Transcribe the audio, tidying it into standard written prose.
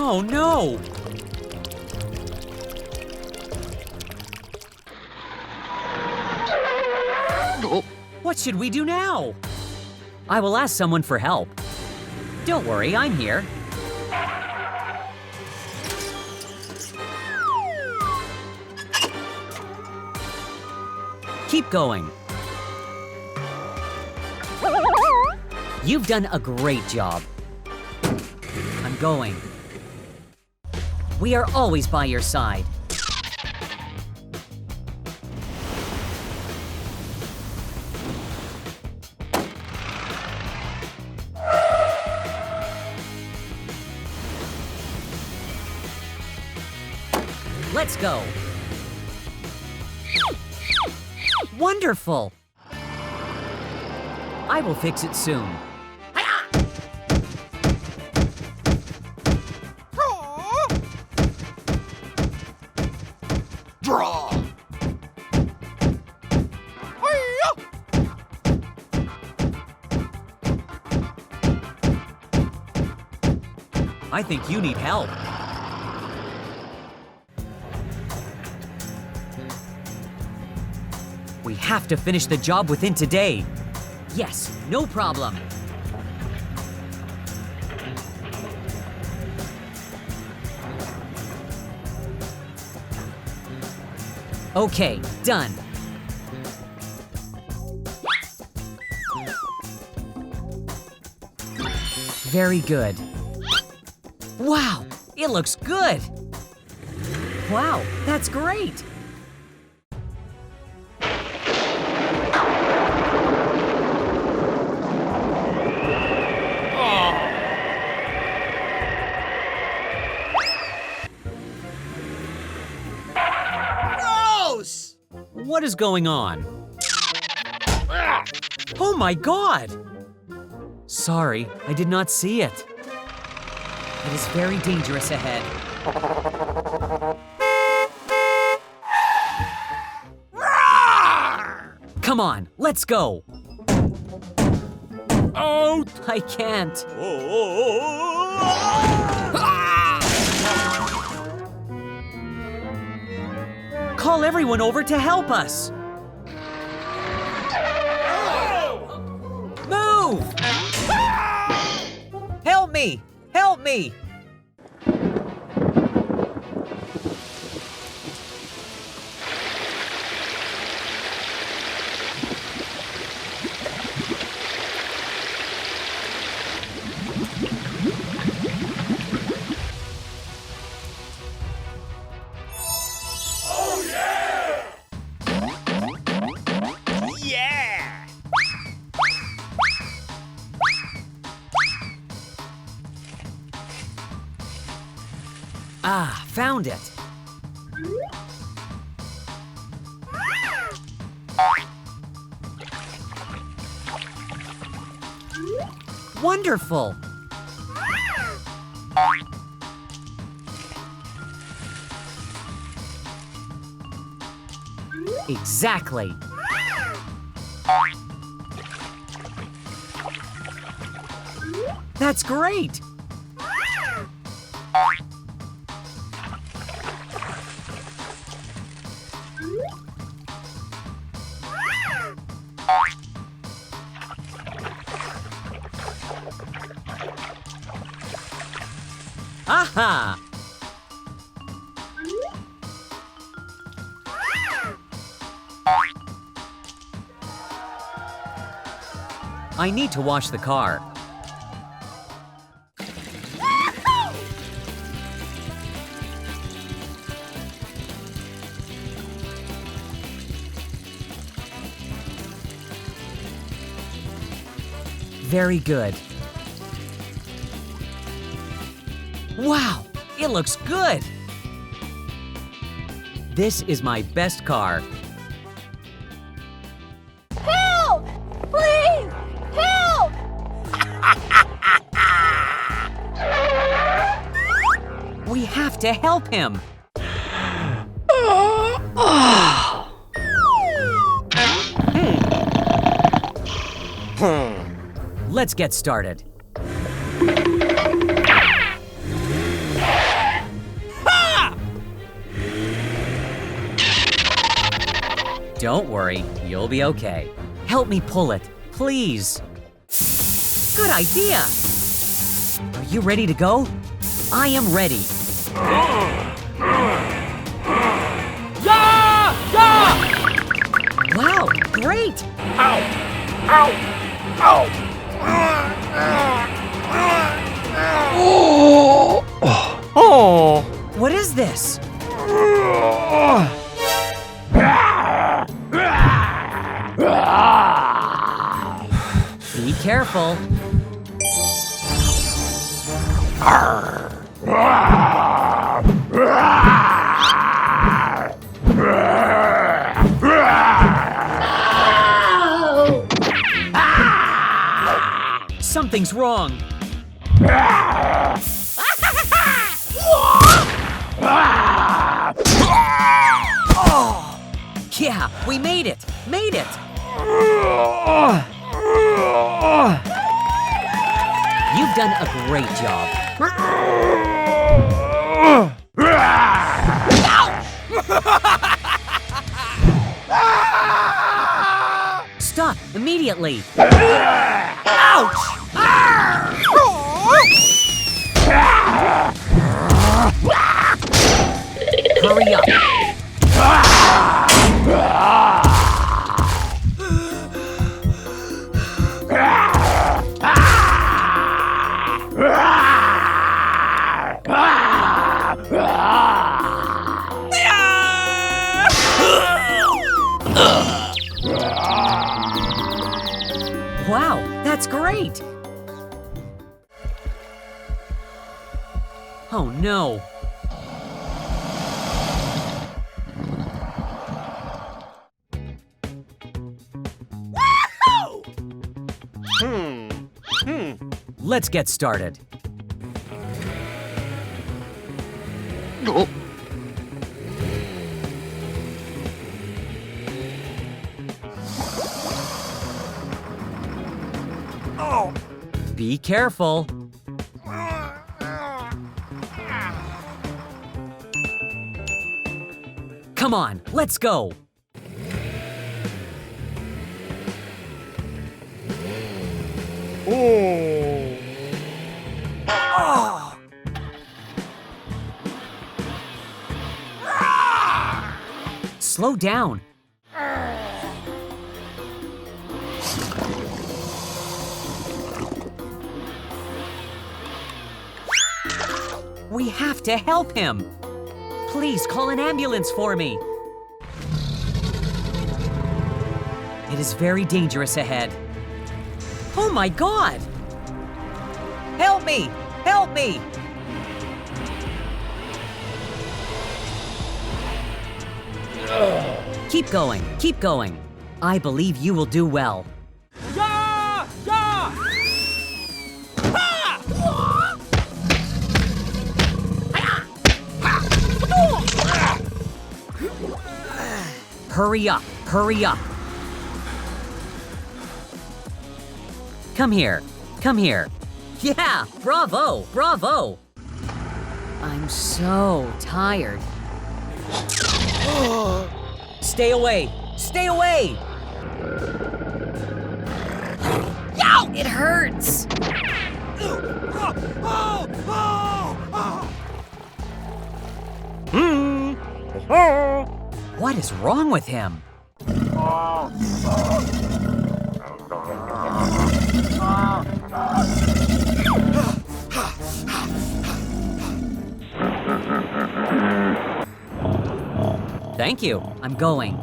Oh no! What should we do now? I will ask someone for help. Don't worry, I'm here. Keep going. You've done a great job. I'm going. We are always by your side. Let's go. Wonderful. I will fix it soon. Draw. I think you need help. We have to finish the job within today. Yes, no problem. Okay, done. Very good. Wow, it looks good. Wow, that's great. What is going on? Oh my God! Sorry, I did not see it. It is very dangerous ahead. Come on, let's go! Oh, I can't. Call everyone over to help us. Move! Help me! Help me! Ah, found it. Wonderful. Exactly. That's great. Aha! I need to wash the car. Very good. Wow, it looks good. This is my best car. Help! Please! Help! We have to help him. Let's get started. Don't worry, you'll be okay. Help me pull it, please. Good idea! Are you ready to go? I am ready. Yeah! Yeah! Wow, great! Ow! Ow! Ow! Oh! What is this? Be careful. Something's wrong. Oh, yeah, we made it! Made it! You've done a great job. Stop immediately! Ouch! Hurry up! Wow, that's great! Oh no! Let's get started. Be careful. Come on, let's go. Slow down. We have to help him. Please call an ambulance for me. It is very dangerous ahead. Oh my God! Help me! Help me! Keep going, keep going. I believe you will do well. Yeah! Yeah! Hurry up, hurry up. Come here, come here. Yeah, bravo, bravo. I'm so tired. Stay away, stay away. Yow, it hurts. What is wrong with him? Thank you. I'm going.